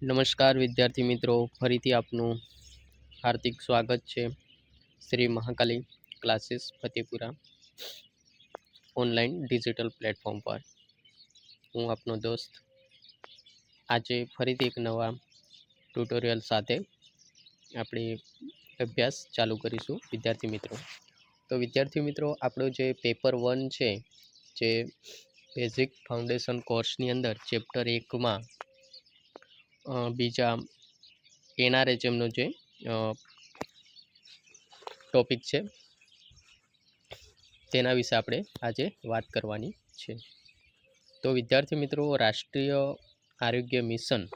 નમસ્કાર વિદ્યાર્થી મિત્રો, ફરીથી આપનું હાર્દિક સ્વાગત છે Shri Mahakali classes Fatepura online digital platform પર. હું આપનો દોસ્ત આજે ફરીથી એક નવા ટ્યુટોરિયલ સાથે આપણે અભ્યાસ ચાલુ કરીશું વિદ્યાર્થી મિત્રો. તો વિદ્યાર્થી મિત્રો, આપણો જે પેપર 1 છે, જે બેઝિક ફાઉન્ડેશન કોર્સની અંદર ચેપ્ટર 1માં બીજા એનઆરએચએમનો જે ટોપિક છે તેના વિશે આપણે આજે વાત કરવાની છે. તો વિદ્યાર્થી મિત્રો, રાષ્ટ્રીય આરોગ્ય મિશનનો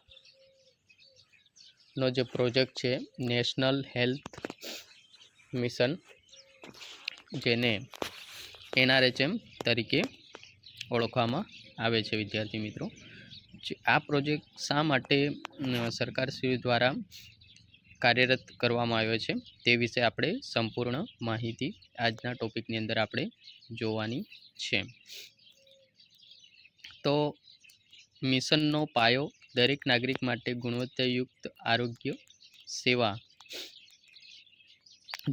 જે પ્રોજેક્ટ છે નેશનલ હેલ્થ મિશન, જેને એનઆરએચએમ તરીકે ઓળખવામાં આવે છે વિદ્યાર્થી મિત્રો. આ પ્રોજેક્ટ શા માટે સરકારશ્રી દ્વારા કાર્યરત કરવામાં આવ્યો છે તે વિશે આપણે સંપૂર્ણ માહિતી આજના ટોપિકની અંદર આપણે જોવાની છે. તો મિશનનો પાયો દરેક નાગરિક માટે ગુણવત્તાયુક્ત આરોગ્ય સેવા.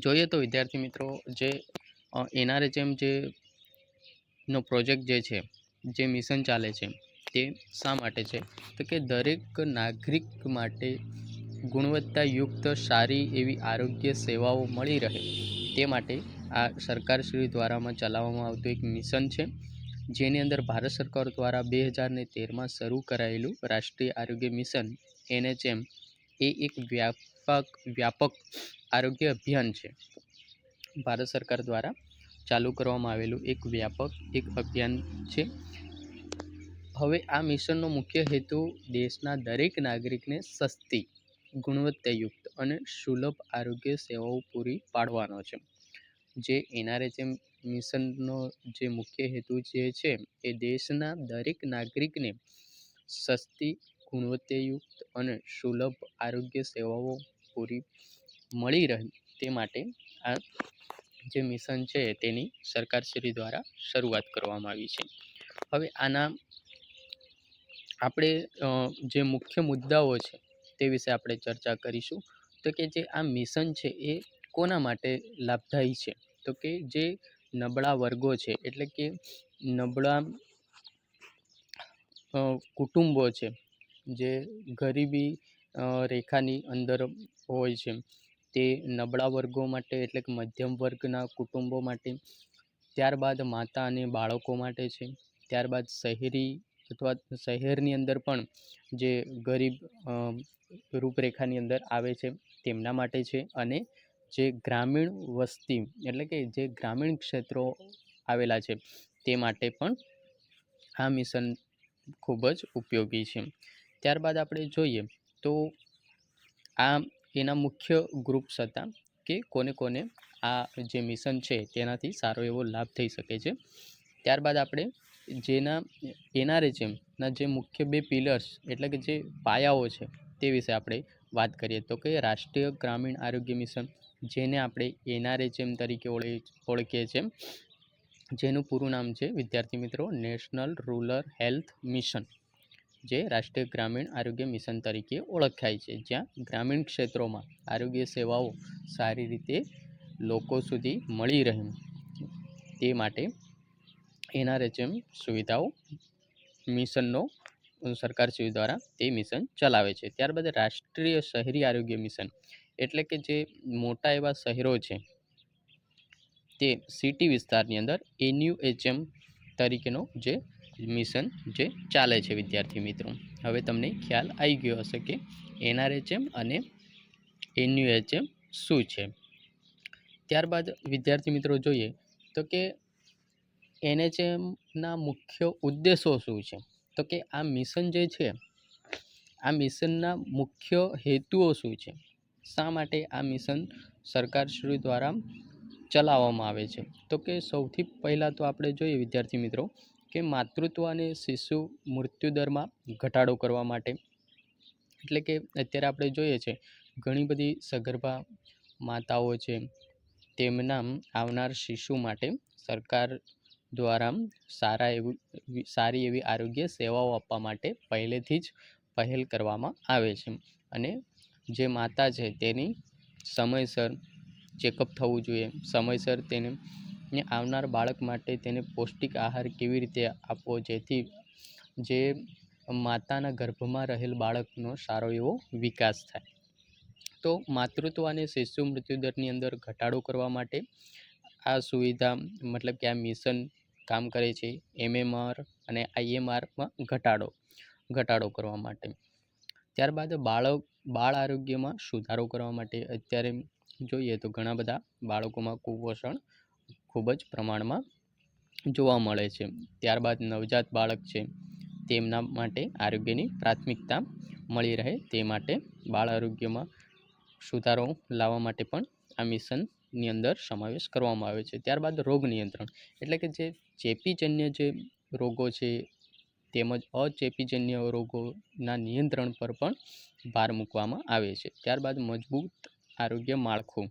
જોઈએ તો વિદ્યાર્થી મિત્રો, જે એનઆરએચએમ નો પ્રોજેક્ટ જે છે, જે મિશન ચાલે છે, તે શા માટે છે? તો કે દરેક નાગરિક માટે ગુણવત્તાયુક્ત સારી એવી આરોગ્ય સેવાઓ મળી રહે તે માટે આ સરકારશ્રી દ્વારામાં ચલાવવામાં આવતું એક મિશન છે, જેની અંદર ભારત સરકાર દ્વારા 2013માં શરૂ કરાયેલું રાષ્ટ્રીય આરોગ્ય મિશન એનએચએમ એ એક વ્યાપક આરોગ્ય અભિયાન છે. ભારત સરકાર દ્વારા ચાલુ કરવામાં આવેલું એક વ્યાપક અભિયાન છે. હવે આ મિશનનો મુખ્ય હેતુ દેશના દરેક નાગરિકને સસ્તી, ગુણવત્તાયુક્ત અને સુલભ આરોગ્ય સેવાઓ પૂરી પાડવાનો છે. જે એનઆરએચએમ મિશનનો જે મુખ્ય હેતુ જે છે એ દેશના દરેક નાગરિકને સસ્તી, ગુણવત્તાયુક્ત અને સુલભ આરોગ્ય સેવાઓ પૂરી મળી રહે તે માટે આ જે મિશન છે તેની સરકારશ્રી દ્વારા શરૂઆત કરવામાં આવી છે. હવે આના આપણે જે મુખ્ય મુદ્દાઓ છે તે વિશે આપણે ચર્ચા કરીશું. તો કે જે આ મિશન છે એ કોના માટે લાભદાયી છે? તો કે જે નબળા વર્ગો છે, એટલે કે નબળા કુટુંબો છે, જે ગરીબી રેખાની અંદર હોય છે, તે નબળા વર્ગો માટે, એટલે કે મધ્યમ વર્ગના કુટુંબો માટે, ત્યારબાદ માતા અને બાળકો માટે છે, ત્યારબાદ શહેરી અથવા શહેરની અંદર પણ જે ગરીબ રૂપરેખાની અંદર આવે છે તેમના માટે છે, અને જે ગ્રામીણ વસ્તી, એટલે કે જે ગ્રામીણ ક્ષેત્રો આવેલા છે તે માટે પણ આ મિશન ખૂબ જ ઉપયોગી છે. ત્યારબાદ આપણે જોઈએ તો આ એના મુખ્ય ગ્રુપ્સ હતા કે કોને કોને આ જે મિશન છે તેનાથી સારો એવો લાભ થઈ શકે છે. ત્યારબાદ આપણે જેના એનઆરએચએમના જે મુખ્ય 2 પિલર્સ, એટલે કે જે પાયાઓ છે તે વિશે આપણે વાત કરીએ. તો કે રાષ્ટ્રીય ગ્રામીણ આરોગ્ય મિશન, જેને આપણે એનઆરએચએમ તરીકે ઓળખીએ છીએ, જેનું પૂરું નામ છે વિદ્યાર્થી મિત્રો નેશનલ રૂરલ હેલ્થ મિશન, જે રાષ્ટ્રીય ગ્રામીણ આરોગ્ય મિશન તરીકે ઓળખાય છે, જ્યાં ગ્રામીણ ક્ષેત્રોમાં આરોગ્ય સેવાઓ સારી રીતે લોકો સુધી મળી રહે તે માટે એનઆરએચએમ સુવિધાઓ મિશનનો સરકારશ્રી દ્વારા તે મિશન ચલાવે છે. ત્યારબાદ રાષ્ટ્રીય શહેરી આરોગ્ય મિશન, એટલે કે જે મોટા એવા શહેરો છે તે સિટી વિસ્તારની અંદર એનયુએચએમ તરીકેનો જે મિશન જે ચાલે છે વિદ્યાર્થી મિત્રો. હવે તમને ખ્યાલ આવી ગયો હશે કે એનઆરએચએમ અને એનયુએચએમ શું છે. ત્યારબાદ વિદ્યાર્થી મિત્રો જોઈએ તો કે એનએચએમના મુખ્ય ઉદ્દેશો શું છે? તો કે આ મિશન જે છે, આ મિશનના મુખ્ય હેતુઓ શું છે? શા માટે આ મિશન સરકારશ્રી દ્વારા ચલાવવામાં આવે છે? તો કે સૌથી પહેલાં તો આપણે જોઈએ વિદ્યાર્થી મિત્રો કે માતૃત્વ અને શિશુ મૃત્યુદરમાં ઘટાડો કરવા માટે. એટલે કે અત્યારે આપણે જોઈએ છે ઘણી બધી સગર્ભા માતાઓ છે, તેમના આવનાર શિશુ માટે સરકાર દ્વારા સારી એવી આરોગ્ય સેવાઓ આપવા માટે પહેલેથી જ પહેલ કરવામાં આવે છે. અને જે માતા છે તેની સમયસર ચેકઅપ થવું જોઈએ, સમયસર તેને આવનાર બાળક માટે તેને પૌષ્ટિક આહાર કેવી રીતે આપવો, જેથી જે માતાના ગર્ભમાં રહેલ બાળકનો સારો એવો વિકાસ થાય. તો માતૃત્વ અને શિશુ મૃત્યુદરની અંદર ઘટાડો કરવા માટે આ સુવિધા મતલબ કે આ મિશન કામ કરે છે. MMR અને IMRમાં ઘટાડો કરવા માટે. ત્યારબાદ બાળ આરોગ્યમાં સુધારો કરવા માટે અત્યારે જોઈએ તો ઘણા બધા બાળકોમાં કુપોષણ ખૂબ જ પ્રમાણમાં જોવા મળે છે. ત્યારબાદ નવજાત બાળક છે તેમના માટે આરોગ્યની પ્રાથમિકતા મળી રહે તે માટે બાળ આરોગ્યમાં સુધારો લાવવા માટે પણ આ મિશનની અંદર સમાવેશ કરવામાં આવે છે. ત્યારબાદ રોગ નિયંત્રણ એટલે કે જે ચેપીજન્ય જે રોગો છે તેમજ અચેપીજન્ય રોગોના નિયંત્રણ પર પણ ભાર મૂકવામાં આવે છે. ત્યારબાદ મજબૂત આરોગ્ય માળખું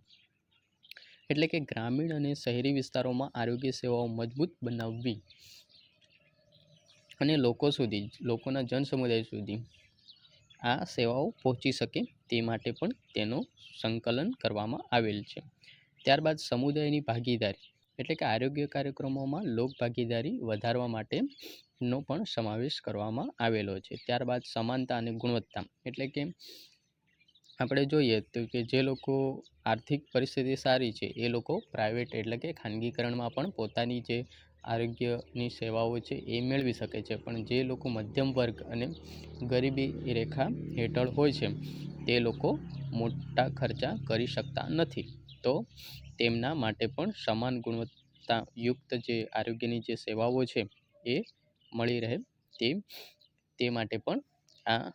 એટલે કે ગ્રામીણ અને શહેરી વિસ્તારોમાં આરોગ્ય સેવાઓ મજબૂત બનાવવી અને લોકોના જનસમુદાય સુધી આ સેવાઓ પહોંચી શકે તે માટે પણ તેનું સંકલન કરવામાં આવેલ છે. ત્યારબાદ સમુદાયની ભાગીદારી એટલે કે આરોગ્ય કાર્યક્રમોમાં લોક ભાગીદારી વધારવા માટેનો પણ સમાવેશ કરવામાં આવેલો છે. ત્યારબાદ સમાનતા અને ગુણવત્તા એટલે કે આપણે જોઈએ તો કે જે લોકો આર્થિક પરિસ્થિતિ સારી છે એ લોકો પ્રાઇવેટ એટલે કે ખાનગીકરણમાં પણ પોતાની જે આરોગ્યની સેવાઓ છે એ મેળવી શકે છે. પણ જે લોકો મધ્યમ વર્ગ અને ગરીબી રેખા હેઠળ હોય છે તે લોકો મોટા ખર્ચા કરી શકતા નથી. તો તેમના માટે પણ સમાન ગુણવત્તાયુક્ત જે આરોગ્યની જે સેવાઓ છે એ મળી રહે તે માટે પણ આ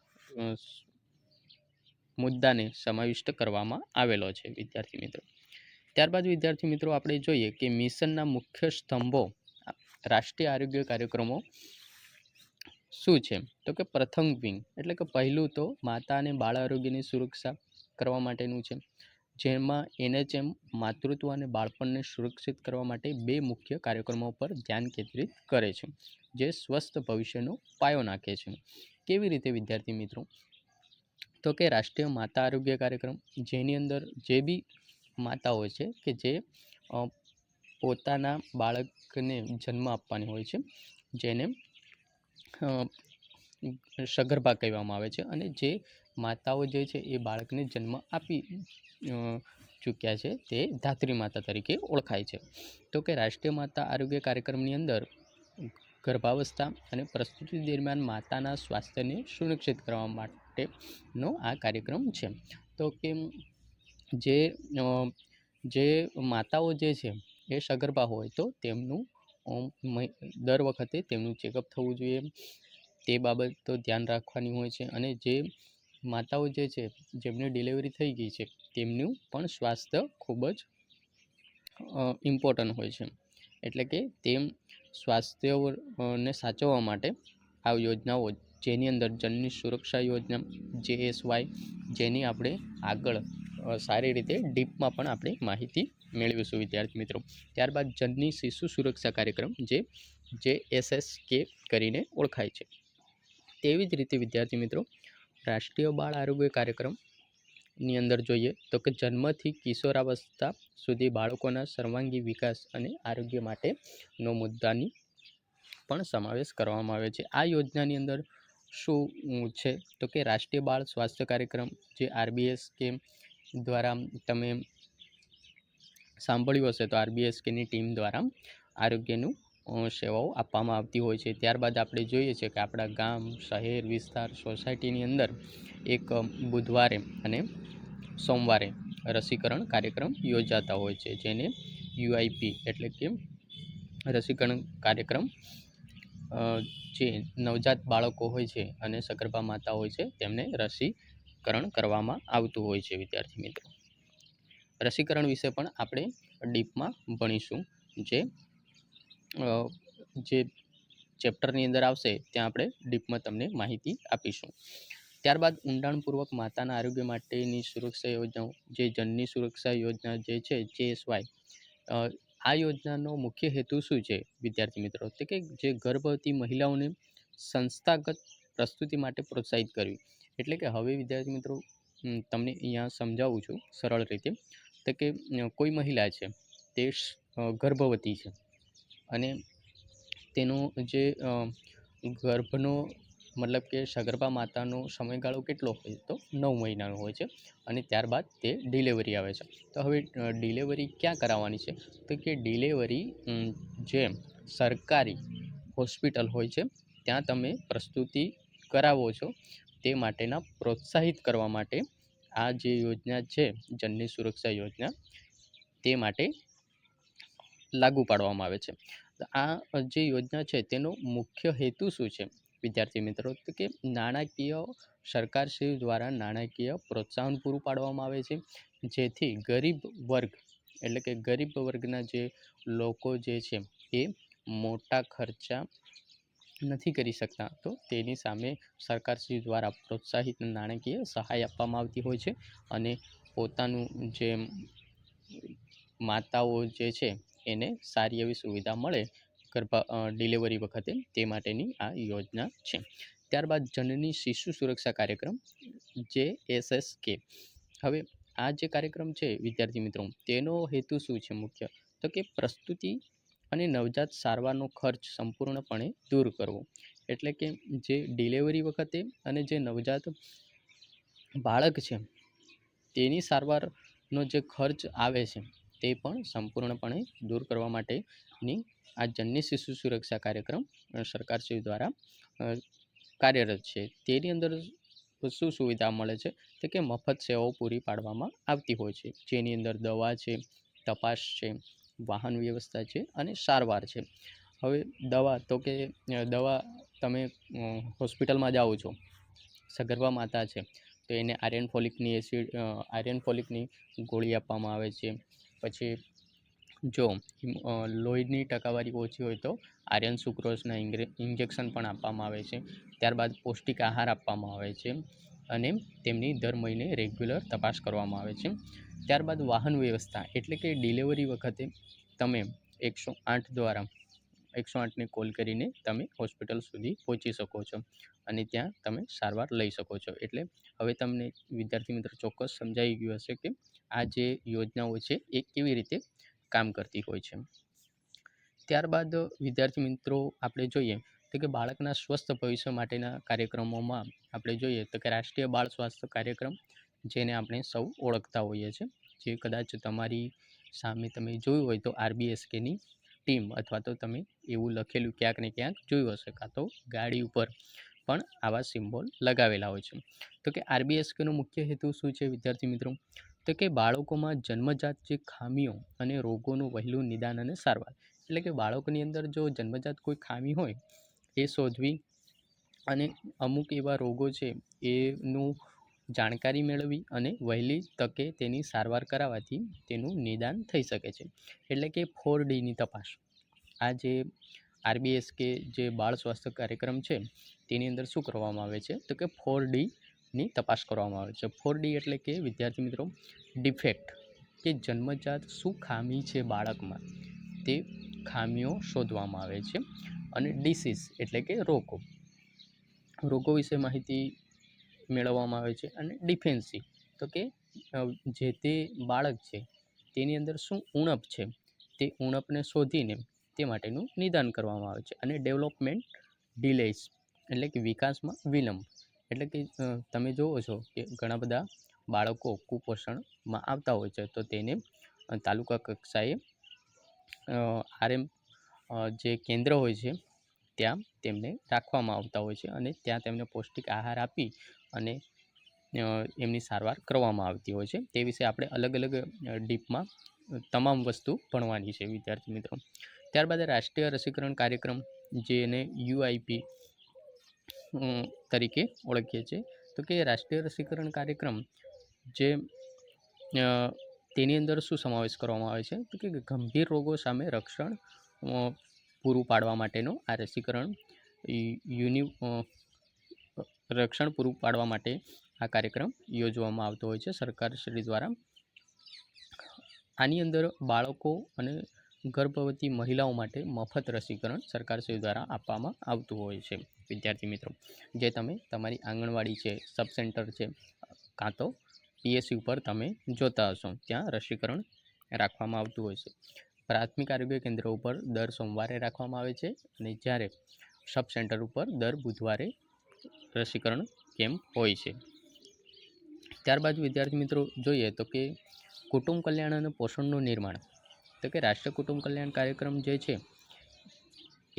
મુદ્દાને સમાવિષ્ટ કરવામાં આવેલો છે વિદ્યાર્થી મિત્રો. ત્યારબાદ વિદ્યાર્થી મિત્રો આપણે જોઈએ કે મિશનના મુખ્ય સ્તંભો રાષ્ટ્રીય આરોગ્ય કાર્યક્રમો શું છે? તો કે પ્રથમ વિંગ એટલે કે પહેલું તો માતા અને બાળ આરોગ્યની સુરક્ષા કરવા માટેનું છે, જેમાં NHM માતૃત્વ અને બાળપણને સુરક્ષિત કરવા માટે 2 મુખ્ય કાર્યક્રમો પર ધ્યાન કેન્દ્રિત કરે છે, જે સ્વસ્થ ભવિષ્યનો પાયો નાખે છે. કેવી રીતે વિદ્યાર્થી મિત્રો? તો કે રાષ્ટ્રીય માતા આરોગ્ય કાર્યક્રમ જેની અંદર જે બી માતાઓ છે કે જે પોતાના બાળકને જન્મ આપવાની હોય છે, જેને સગર્ભા કહેવામાં આવે છે, અને જે માતાઓ જે છે એ બાળકને જન્મ આપી ચૂક્યા છે તે ધાત્રી માતા તરીકે ઓળખાય છે. તો કે રાષ્ટ્રીય માતા આરોગ્ય કાર્યક્રમની અંદર ગર્ભાવસ્થા અને પ્રસ્તુતિ દરમિયાન માતાના સ્વાસ્થ્યને સુનિશ્ચિત કરવા માટેનો આ કાર્યક્રમ છે. તો કે જે માતાઓ જે છે એ સગર્ભા હોય તો તેમનું દર વખતે તેમનું ચેકઅપ થવું જોઈએ, તે બાબત ધ્યાન રાખવાની હોય છે. અને જે માતાઓ જે છે જેમને ડિલિવરી થઈ ગઈ છે તેમનું પણ સ્વાસ્થ્ય ખૂબ જ ઇમ્પોર્ટન્ટ હોય છે. એટલે કે તેમ સ્વાસ્થ્યને સાચવવા માટે આ યોજનાઓ જેની અંદર જનની સુરક્ષા યોજના JSY, જેની આપણે આગળ સારી રીતે ડીપમાં પણ આપણે માહિતી મેળવીશું વિદ્યાર્થી મિત્રો. ત્યારબાદ જનની શિશુ સુરક્ષા કાર્યક્રમ જે JSSK કરીને ઓળખાય છે. તેવી જ રીતે વિદ્યાર્થી મિત્રો રાષ્ટ્રીય બાળ આરોગ્ય કાર્યક્રમની અંદર જોઈએ તો કે જન્મથી કિશોરાવસ્થા સુધી બાળકોના સર્વાંગી વિકાસ અને આરોગ્ય માટેનો મુદ્દાની પણ સમાવેશ કરવામાં આવે છે. આ યોજનાની અંદર શું છે તો કે રાષ્ટ્રીય બાળ સ્વાસ્થ્ય કાર્યક્રમ જે RBSK દ્વારા તમે સાંભળ્યું હશે તો RBSKની ટીમ દ્વારા આરોગ્યનું સેવાઓ આપવામાં આવતી હોય છે. ત્યારબાદ આપણે જોઈએ છીએ કે આપણા ગામ, શહેર, વિસ્તાર, સોસાયટીની અંદર એક બુધવારે અને સોમવારે રસીકરણ કાર્યક્રમ યોજાતા હોય છે, જેને UIP એટલે કે રસીકરણ કાર્યક્રમ જે નવજાત બાળકો હોય છે અને સગર્ભા માતા હોય છે તેમને રસીકરણ કરવામાં આવતું હોય છે. વિદ્યાર્થી મિત્રો રસીકરણ વિશે પણ આપણે ડીપમાં ભણીશું, જે ચેપ્ટરની અંદર આવશે ત્યાં આપણે ડીપમાં તમને માહિતી આપીશું. ત્યારબાદ ઊંડાણપૂર્વક માતાના આરોગ્ય માટેની સુરક્ષા યોજનાઓ જે જનની સુરક્ષા યોજના જે છે JSY, આ યોજનાનો મુખ્ય હેતુ શું છે વિદ્યાર્થી મિત્રો? તો કે જે ગર્ભવતી મહિલાઓને સંસ્થાગત પ્રસ્તુતિ માટે પ્રોત્સાહિત કરવી. એટલે કે હવે વિદ્યાર્થી મિત્રો તમને અહીંયા સમજાવું છું સરળ રીતે. તો કે કોઈ મહિલા છે તે ગર્ભવતી છે અને તેનો જે ગર્ભનો મતલબ કે સગર્ભા માતાનો સમયગાળો કેટલો હોય તો 9 મહિનાનો હોય છે અને ત્યારબાદ તે ડિલિવરી આવે છે. તો હવે ડિલિવરી ક્યાં કરાવવાની છે તો કે ડિલિવરી જે સરકારી હોસ્પિટલ હોય છે ત્યાં તમે પ્રસ્તુતિ કરાવો છો તે માટેના પ્રોત્સાહિત કરવા માટે આ જે યોજના છે જનની સુરક્ષા યોજના તે માટે લાગુ પાડવામાં આવે છે. તો આ જે યોજના છે તેનો મુખ્ય હેતુ શું છે વિદ્યાર્થી મિત્રો તો કે નાણાકીય સરકારશ્રી દ્વારા નાણાકીય પ્રોત્સાહન પૂરું પાડવામાં આવે છે જેથી ગરીબ વર્ગ એટલે કે ગરીબ વર્ગના જે લોકો જે છે એ મોટા ખર્ચા નથી કરી શકતા તો તેની સામે સરકારશ્રી દ્વારા પ્રોત્સાહિત નાણાકીય સહાય આપવામાં આવતી હોય છે અને પોતાનું જે માતાઓ જે છે એને સારી એવી સુવિધા મળે ડિલિવરી વખતે તે માટેની આ યોજના છે. ત્યારબાદ જનની શિશુ સુરક્ષા કાર્યક્રમ જે SSK. હવે આ જે કાર્યક્રમ છે વિદ્યાર્થી મિત્રો તેનો હેતુ શું છે મુખ્ય તો કે પ્રસ્તુતિ અને નવજાત સારવારનો ખર્ચ સંપૂર્ણપણે દૂર કરવો. એટલે કે જે ડિલિવરી વખતે અને જે નવજાત બાળક છે તેની સારવારનો જે ખર્ચ આવે છે તે પણ સંપૂર્ણપણે દૂર કરવા માટેની આ જનની શિશુ સુરક્ષા કાર્યક્રમ સરકારશ્રી દ્વારા કાર્યરત છે. તેની અંદર શું સુવિધા મળે છે તો કે મફત સેવાઓ પૂરી પાડવામાં આવતી હોય છે જેની અંદર દવા છે, તપાસ છે, વાહન વ્યવસ્થા છે અને સારવાર છે. હવે દવા તો કે દવા તમે હોસ્પિટલમાં જાઓ છો, સગર્ભા માતા છે તો એને આયર્ન ફોલિકની ગોળી આપવામાં આવે છે. પછી જો લોહીની ટકાવારી ઓછી હોય તો આયર્ન સુક્રોઝના ઇન્જેક્શન પણ આપવામાં આવે છે. ત્યારબાદ પૌષ્ટિક આહાર આપવામાં આવે છે અને તેમની દર મહિને રેગ્યુલર તપાસ કરવામાં આવે છે. ત્યારબાદ વાહન વ્યવસ્થા એટલે કે ડિલિવરી વખતે તમે 108 દ્વારા 108ને કોલ કરીને તમે હોસ્પિટલ સુધી પહોંચી શકો છો અને ત્યાં તમે સારવાર લઈ શકો છો. એટલે હવે તમને વિદ્યાર્થી મિત્રો ચોક્કસ સમજાઈ ગયું હશે કે આ જે યોજનાઓ છે એ કેવી રીતે કામ કરતી હોય છે. ત્યારબાદ વિદ્યાર્થી મિત્રો આપણે જોઈએ તો કે બાળકના સ્વસ્થ ભવિષ્ય માટેના કાર્યક્રમોમાં આપણે જોઈએ તો કે રાષ્ટ્રીય બાળ સ્વાસ્થ્ય કાર્યક્રમ જેને આપણે સૌ ઓળખતા હોઈએ છીએ, જે કદાચ તમારી સામે તમે જોયું હોય તો RBSKની ટીમ અથવા તો તમે એવું લખેલું ક્યાંક ને ક્યાંક જોયું હશે કાં તો ગાડી ઉપર પણ આવા સિમ્બોલ લગાવેલા હોય છે. તો કે RBSKનો મુખ્ય હેતુ શું છે વિદ્યાર્થી મિત્રો તો કે બાળકોમાં જન્મજાત જે ખામીઓ અને રોગોનું વહેલું નિદાન અને સારવાર. એટલે કે બાળકોની અંદર જો જન્મજાત કોઈ ખામી હોય એ શોધવી અને અમુક એવા રોગો છે એનું જાણકારી મેળવી અને વહેલી તકે તેની સારવાર કરાવવાથી તેનું નિદાન થઈ શકે છે. એટલે કે 4Dની તપાસ આ જે RBSK જે બાળ સ્વાસ્થ્ય કાર્યક્રમ છે તેની અંદર શું કરવામાં આવે છે તો કે 4Dની તપાસ કરવામાં આવે છે. 4D એટલે કે વિદ્યાર્થી મિત્રો ડિફેક્ટ કે જન્મજાત શું ખામી છે બાળકમાં તે ખામીઓ શોધવામાં આવે છે અને ડિસીઝ એટલે કે રોગો વિશે માહિતી મેળવવામાં આવે છે અને ડિફેન્સી તો કે જે તે બાળક છે તેની અંદર શું ઉણપ છે તે ઉણપને શોધીને તે માટેનું નિદાન કરવામાં આવે છે. અને ડેવલપમેન્ટ ડિલેસ એટલે કે વિકાસમાં વિલંબ. એટલે કે તમે જુઓ છો કે ઘણા બધા બાળકો કુપોષણમાં આવતા હોય છે તો તેને તાલુકા કક્ષાએ RM જે કેન્દ્ર હોય છે ત્યાં તેમને રાખવામાં આવતા હોય છે અને ત્યાં તેમને પૌષ્ટિક આહાર આપી અને એમની સારવાર કરવામાં આવતી હોય છે. તે વિશે આપણે અલગ અલગ ડીપમાં તમામ વસ્તુ ભણવાની છે વિદ્યાર્થી મિત્રો. ત્યારબાદ રાષ્ટ્રીય રસીકરણ કાર્યક્રમ જેને UIP તરીકે ઓળખીએ છીએ. તો કે રાષ્ટ્રીય રસીકરણ કાર્યક્રમ જે તેની અંદર શું સમાવેશ કરવામાં આવે છે તો કે ગંભીર રોગો સામે રક્ષણ પૂરું પાડવા માટેનો આ રસીકરણ રક્ષણ પૂરું પાડવા માટે આ કાર્યક્રમ યોજવામાં આવતો હોય છે સરકારશ્રી દ્વારા. આની અંદર બાળકો અને ગર્ભવતી મહિલાઓ માટે મફત રસીકરણ સરકારશ્રી દ્વારા આપવામાં આવતું હોય છે. વિદ્યાર્થી મિત્રો, જે તમે તમારી આંગણવાડી છે, સબ સેન્ટર છે, કાં તો પીએસસી ઉપર તમે જોતા હશો, ત્યાં રસીકરણ રાખવામાં આવતું હોય છે. પ્રાથમિક આરોગ્ય કેન્દ્ર ઉપર દર સોમવારે રાખવામાં આવે છે અને જ્યારે સબ સેન્ટર ઉપર દર બુધવારે રસીકરણ કેમ્પ હોય છે. ત્યારબાદ વિદ્યાર્થી મિત્રો જોઈએ તો કે કુટુંબ કલ્યાણ અને પોષણનું નિર્માણ. તો કે રાષ્ટ્રીય કુટુંબ કલ્યાણ કાર્યક્રમ જે છે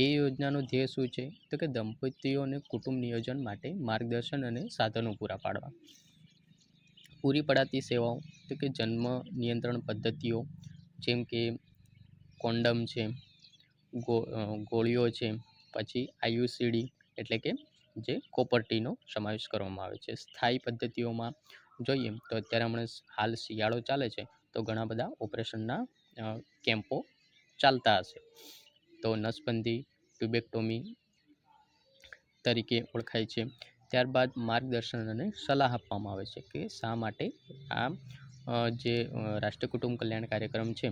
એ યોજનાનો ધ્યેય શું છે? તો કે દંપતીઓને કુટુંબ નિયોજન માટે માર્ગદર્શન અને સાધનો પૂરા પાડવા. પૂરી પડાતી સેવાઓ તો કે જન્મ નિયંત્રણ પદ્ધતિઓ જેમ કે કોન્ડમ છે, ગોળીઓ છે, પછી આયુસીડી એટલે કે જે કોપરટીનો સમાવેશ કરવામાં આવે છે. સ્થાયી પદ્ધતિઓમાં જોઈએ તો અત્યારે હમણાં હાલ શિયાળો ચાલે છે તો ઘણા બધા ઓપરેશનના કેમ્પો ચાલતા હશે. તો નસબંધી ટ્યુબેક્ટોમી તરીકે ઓળખાય છે. ત્યારબાદ માર્ગદર્શન અને સલાહ આપવામાં આવે છે કે શા માટે આ જે રાષ્ટ્રીય કુટુંબ કલ્યાણ કાર્યક્રમ છે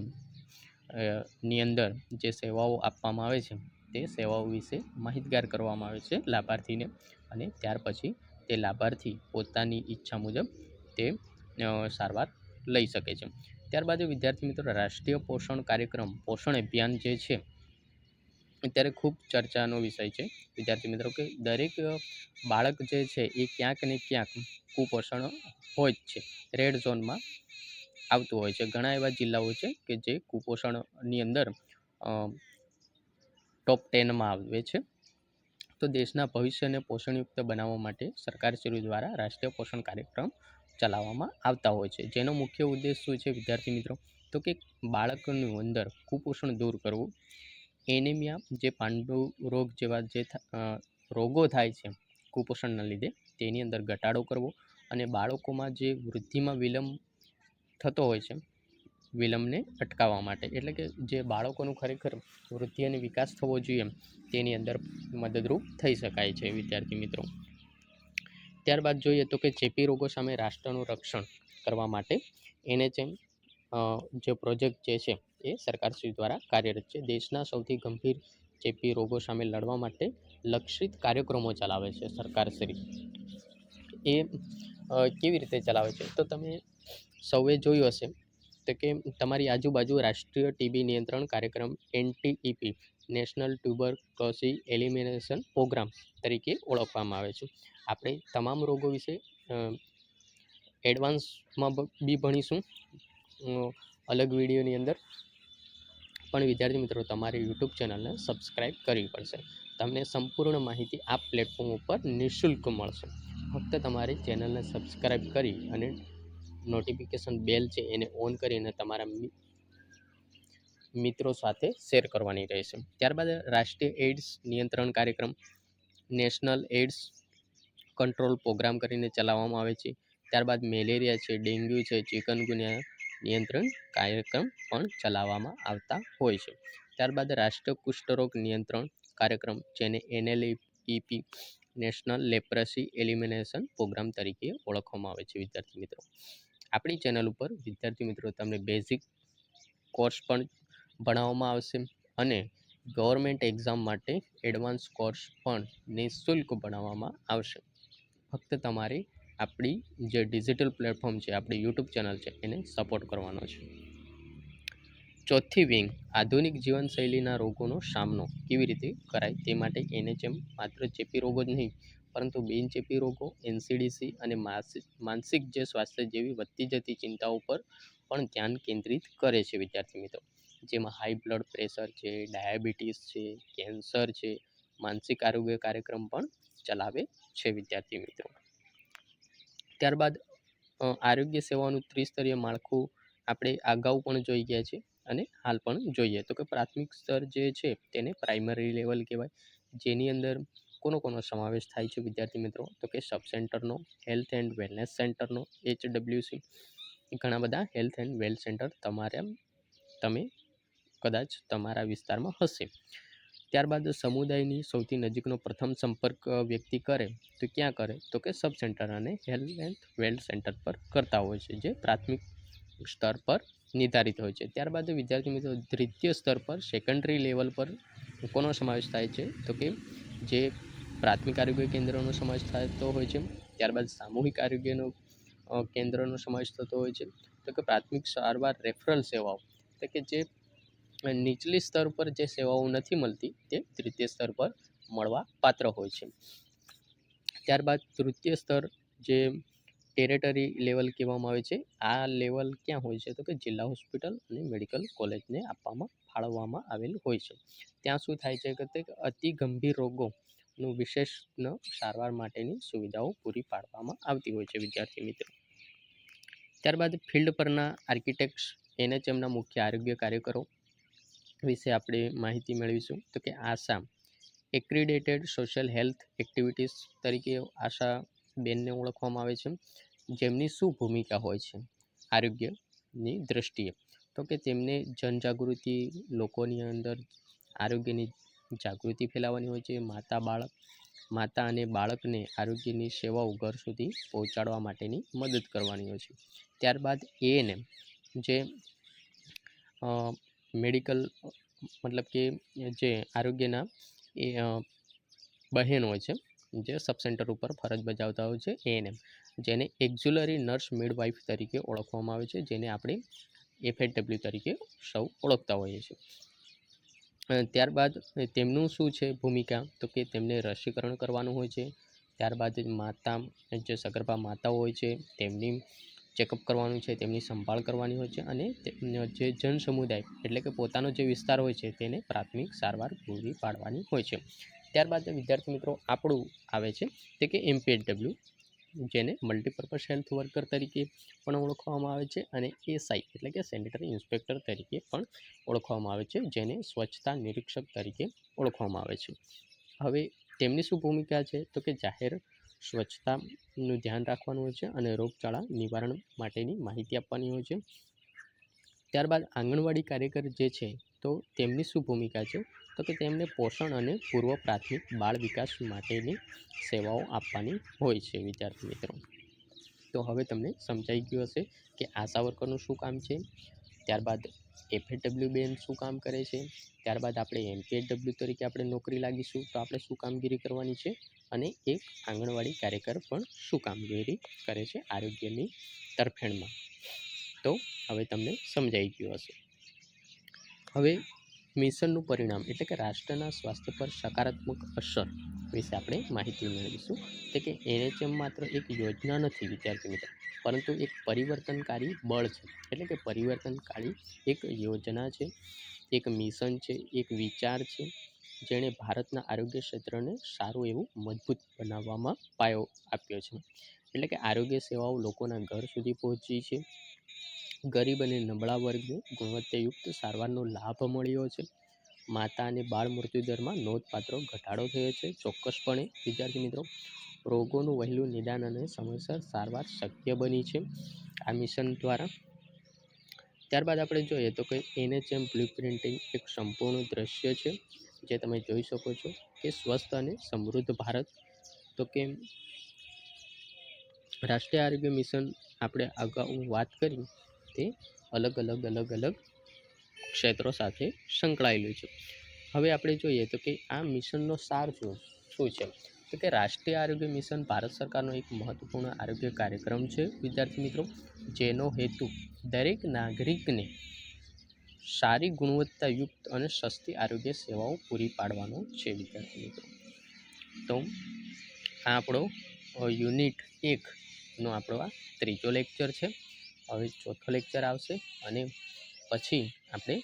ની અંદર જે સેવાઓ આપવામાં આવે છે તે સેવાઓ વિશે માહિતગાર કરવામાં આવે છે લાભાર્થીને, અને ત્યાર પછી તે લાભાર્થી પોતાની ઈચ્છા મુજબ તે સારવાર લઈ શકે છે. ત્યારબાદ વિદ્યાર્થી મિત્રો રાષ્ટ્રીય પોષણ કાર્યક્રમ, પોષણ અભિયાન જે છે અત્યારે ખૂબ ચર્ચાનો વિષય છે વિદ્યાર્થી મિત્રો, કે દરેક બાળક જે છે એ ક્યાંક ને ક્યાંક કુપોષણ હોય જ છે, રેડ ઝોનમાં આવતું હોય છે. ઘણા એવા જિલ્લાઓ છે કે જે કુપોષણની અંદર ટોપ 10માં આવે છે. તો દેશના ભવિષ્યને પોષણયુક્ત બનાવવા માટે સરકારશ્રી દ્વારા રાષ્ટ્રીય પોષણ કાર્યક્રમ ચલાવવામાં આવતા હોય છે, જેનો મુખ્ય ઉદ્દેશ શું છે વિદ્યાર્થી મિત્રો? તો કે બાળકની અંદર કુપોષણ દૂર કરવું, એનિમિયા જે પાંડુ રોગ જેવા જે રોગો થાય છે કુપોષણના લીધે તેની અંદર ઘટાડો કરવો, અને બાળકોમાં જે વૃદ્ધિમાં વિલંબ થતો હોય છે વિલંબને અટકાવવા માટે, એટલે કે જે બાળકોનું ખરેખર વૃદ્ધિ અને વિકાસ થવો જોઈએ તેની અંદર મદદરૂપ થઈ શકાય છે વિદ્યાર્થી મિત્રો. ત્યારબાદ જોઈએ તો કે ચેપી રોગો સામે રાષ્ટ્રનું રક્ષણ કરવા માટે NHM જે પ્રોજેક્ટ જે છે એ સરકારશ્રી દ્વારા કાર્યરત છે. દેશના સૌથી ગંભીર ચેપી રોગો સામે લડવા માટે લક્ષિત કાર્યક્રમો ચલાવે છે સરકારશ્રી. એ કેવી રીતે ચલાવે છે? તો તમે સૌએ જોયું હશે તો કે તમારી આજુબાજુ રાષ્ટ્રીય ટીબી નિયંત્રણ કાર્યક્રમ NTEP national tuberculosis elimination programme તરીકે ઓળખવામાં આવે છે. આપણે તમામ રોગો વિશે એડવાન્સમાં બી ભણીશું અલગ વિડીયોની અંદર. પણ વિદ્યાર્થી મિત્રો તમારે યુટ્યુબ ચેનલને સબસ્ક્રાઈબ કરવી પડશે. તમને સંપૂર્ણ માહિતી આ પ્લેટફોર્મ ઉપર નિઃશુલ્ક મળશે. ફક્ત તમારી ચેનલને સબસ્ક્રાઈબ કરી અને નોટિફિકેશન બેલ છે એને ઓન કરીને તમારા મિત્રો સાથે શેર કરવાની રહેશે. ત્યારબાદ રાષ્ટ્રીય એઇડ્સ નિયંત્રણ કાર્યક્રમ નેશનલ એઇડ્સ કંટ્રોલ પ્રોગ્રામ કરીને ચલાવવામાં આવે છે. ત્યારબાદ મેલેરિયા છે, ડેન્ગ્યુ છે, ચિકનગુનિયા નિયંત્રણ કાર્યક્રમ પણ ચલાવવામાં આવતા હોય છે. ત્યારબાદ રાષ્ટ્રીય કુષ્ઠરોગ નિયંત્રણ કાર્યક્રમ જેને NLEP national leprosy elimination programme તરીકે ઓળખવામાં આવે છે વિદ્યાર્થી મિત્રો. આપણી ચેનલ ઉપર વિદ્યાર્થી મિત્રો તમને બેઝિક કોર્સ પણ ભણાવવામાં આવશે અને ગવર્મેન્ટ એક્ઝામ માટે એડવાન્સ કોર્સ પણ નિઃશુલ્ક ભણાવવામાં આવશે. ફક્ત તમારે આપણી જે ડિજિટલ પ્લેટફોર્મ છે, આપણી યુટ્યુબ ચેનલ છે એને સપોર્ટ કરવાનો છે. ચોથી વિંગ આધુનિક જીવનશૈલીના રોગોનો સામનો કેવી રીતે કરાય તે માટે NHM માત્ર ચેપી રોગો જ નહીં પરંતુ બિનચેપી રોગો, NCDC અને માનસિક જે સ્વાસ્થ્ય જેવી વધતી જતી ચિંતાઓ પર પણ ધ્યાન કેન્દ્રિત કરે છે વિદ્યાર્થી મિત્રો. જેમાં હાઈ બ્લડ પ્રેશર છે, ડાયાબિટીસ છે, કેન્સર છે, માનસિક આરોગ્ય કાર્યક્રમ પણ ચલાવે છે વિદ્યાર્થી મિત્રો. ત્યારબાદ આરોગ્ય સેવાનું ત્રિસ્તરીય માળખું આપણે અગાઉ પણ જોઈ ગયા છે અને હાલ પણ જોઈએ તો કે પ્રાથમિક સ્તર જે છે તેને પ્રાઇમરી લેવલ કહેવાય, જેની અંદર કોનો સમાવેશ થાય છે વિદ્યાર્થી મિત્રો? તો કે સબ સેન્ટરનો, હેલ્થ એન્ડ વેલનેસ સેન્ટરનો, HWC. ઘણા બધા હેલ્થ એન્ડ વેલ સેન્ટર તમે કદાચ તમારા વિસ્તારમાં હશે. ત્યારબાદ સમુદાયની સૌથી નજીકનો પ્રથમ સંપર્ક વ્યક્તિ કરે તો ક્યાં કરે? તો કે સબ સેન્ટર અને હેલ્થ એન્ડ વેલ સેન્ટર પર કરતા હોય છે, જે પ્રાથમિક સ્તર પર નિર્ધારિત હોય છે. ત્યારબાદ વિદ્યાર્થી મિત્રો દ્વિતીય સ્તર પર સેકન્ડરી લેવલ પર કોનો સમાવેશ થાય છે? તો કે જે પ્રાથમિક આરોગ્ય કેન્દ્રનો સમાવેશ થતો હોય છે. ત્યારબાદ સામૂહિક આરોગ્યનો કેન્દ્રનો સમાવેશ થતો હોય છે. તો કે પ્રાથમિક સારવાર રેફરલ સેવાઓ, તો કે જે નીચલી સ્તર પર જે સેવાઓ નથી મળતી તે તૃતીય સ્તર પર મળવા પાત્ર હોય છે. ત્યારબાદ તૃતીય સ્તર જે ટેરેટરી લેવલ કહેવામાં આવે છે, આ લેવલ ક્યાં હોય છે? તો કે જિલ્લા હોસ્પિટલ અને મેડિકલ કોલેજને ફાળવવામાં આવેલ હોય છે. ત્યાં શું થાય છે કે તે અતિ ગંભીર રોગોનું વિશેષ સારવાર માટેની સુવિધાઓ પૂરી પાડવામાં આવતી હોય છે વિદ્યાર્થી મિત્રો. ત્યારબાદ ફિલ્ડ પરના આર્કિટેક્ટ્સ એનએચએમના મુખ્ય આરોગ્ય કાર્યકરો વિશે આપણે માહિતી મેળવીશું. તો કે આશા એક્રિડેટેડ સોશિયલ હેલ્થ એક્ટિવિટીઝ તરીકે આશા બેનને ઓળખવામાં આવે છે. જેમની શું ભૂમિકા હોય છે આરોગ્યની દૃષ્ટિએ? તો કે તેમને જનજાગૃતિ, લોકોની અંદર આરોગ્યની જાગૃતિ ફેલાવવાની હોય છે. માતા અને બાળકને આરોગ્યની સેવાઓ ઘર સુધી પહોંચાડવા માટેની મદદ કરવાની હોય છે. ત્યારબાદ એએનએમ જે મેડિકલ મતલબ કે જે આરોગ્યના એ બહેન હોય છે, જે સબ સેન્ટર ઉપર ફરજ બજાવતા હોય છે, એએનએમ, જેને એક્ઝ્યુલરી નર્સ મિડવાઇફ તરીકે ઓળખવામાં આવે છે, જેને આપણે એફએડબલ્યુ તરીકે સૌ ઓળખતા હોઈએ છીએ. ત્યારબાદ તેમનું શું છે ભૂમિકા? તો કે તેમને રસીકરણ કરવાનું હોય છે. ત્યારબાદ જે સગર્ભા માતાઓ હોય છે તેમની ચેકઅપ કરવાનું છે, તેમની સંભાળ કરવાની હોય છે, અને જે જન સમુદાય એટલે કે પોતાનો જે વિસ્તાર હોય છે તેને પ્રાથમિક સારવાર પૂરી પાડવાની હોય છે. ત્યારબાદ વિદ્યાર્થી મિત્રો આપણું આવે છે તે કે એમપીએડબલ્યુ, જેને મલ્ટીપર્પઝ હેલ્થ વર્કર તરીકે પણ ઓળખવામાં આવે છે, અને એસઆઈ એટલે કે સેનિટરી ઇન્સ્પેક્ટર તરીકે પણ ઓળખવામાં આવે છે, જેને સ્વચ્છતા નિરીક્ષક તરીકે ઓળખવામાં આવે છે. હવે તેમની શું ભૂમિકા છે? તો કે જાહેર સ્વચ્છતાનું ધ્યાન રાખવાનું હોય છે અને રોગચાળા નિવારણ માટેની માહિતી આપવાની હોય છે. ત્યારબાદ આંગણવાડી કાર્યકર જે છે તો તેમની શું ભૂમિકા છે? તો કે તેમને પોષણ અને પૂર્વ પ્રાથમિક બાળ વિકાસ માટેની સેવાઓ આપવાની હોય છે વિદ્યાર્થી મિત્રો. તો હવે તમને સમજાઈ ગયું હશે કે આશા વર્કરનું શું કામ છે, ત્યારબાદ એફએડબલ્યુ બેન શું કામ કરે છે, ત્યારબાદ આપણે એમપીએડબલ્યુ તરીકે આપણે નોકરી લાગીશું તો આપણે શું કામગીરી કરવાની છે, અને એક આંગણવાડી કાર્યકર પણ શું કામગીરી કરે છે આરોગ્યની તરફેણમાં. તો હવે તમને સમજાઈ ગયું હશે. હવે મિશનનું પરિણામ એટલે કે રાષ્ટ્રના સ્વાસ્થ્ય પર સકારાત્મક અસર વિશે આપણે માહિતી મેળવીશું. એટલે કે એનએચએમ માત્ર એક યોજના નથી વિદ્યાર્થી મિત્રો, પરંતુ એક પરિવર્તનકારી બળ છે. એટલે કે પરિવર્તનકારી એક યોજના છે, એક મિશન છે, એક વિચાર છે, જેણે ભારતના આરોગ્ય ક્ષેત્રને સારું એવું મજબૂત બનાવવામાં પાયો આપ્યો છે. એટલે કે આરોગ્ય સેવાઓ લોકોના ઘર સુધી પહોંચી છે. ગરીબ અને નબળા વર્ગને ગુણવત્તાયુક્ત સારવારનો લાભ મળ્યો છે. માતા અને બાળ મૃત્યુદરમાં નોંધપાત્ર ઘટાડો થયો છે. ચોક્કસપણે વિદ્યાર્થી મિત્રો રોગોનું વહેલું નિદાન અને સમયસર સારવાર શક્ય બની છે આ મિશન દ્વારા. ત્યારબાદ આપણે જોઈએ તો કે એનએચએમ બ્લુ પ્રિન્ટિંગ એક સંપૂર્ણ દ્રશ્ય છે, જે તમે જોઈ શકો છો કે સ્વસ્થ અને સમૃદ્ધ ભારત. તો કે રાષ્ટ્રીય આરોગ્ય મિશન આપણે અગાઉ વાત કરી તે અલગ અલગ ક્ષેત્રો સાથે સંકળાયેલું છે. હવે આપણે જોઈએ તો કે આ મિશનનો સાર શું છે? તો કે રાષ્ટ્રીય આરોગ્ય મિશન ભારત સરકારનો એક મહત્વપૂર્ણ આરોગ્ય કાર્યક્રમ છે વિદ્યાર્થી મિત્રો, જેનો હેતુ દરેક નાગરિકને સારી ગુણવત્તાયુક્ત અને સસ્તી આરોગ્ય સેવાઓ પૂરી પાડવાનો છે વિદ્યાર્થી મિત્રો. તો આ આપણો યુનિટ 1નો આપણો આ ત્રીજો લેક્ચર છે. હવે ચોથો લેક્ચર આવશે અને પછી આપણે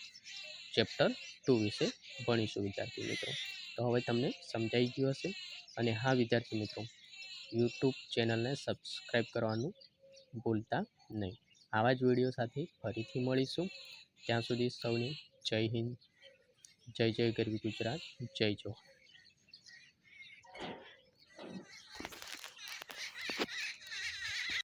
ચેપ્ટર 2 વિશે ભણીશું વિદ્યાર્થી મિત્રો. તો હવે તમને સમજાઈ ગયું હશે. અને હા વિદ્યાર્થી મિત્રો, યુટ્યુબ ચેનલને સબસ્ક્રાઈબ કરવાનું ભૂલતા નહીં. આવા જ વિડીયો સાથે ફરીથી મળીશું. ત્યાં સુધી સૌને જય હિન્દ, જય જય ગરવી ગુજરાત, જય જોહાર.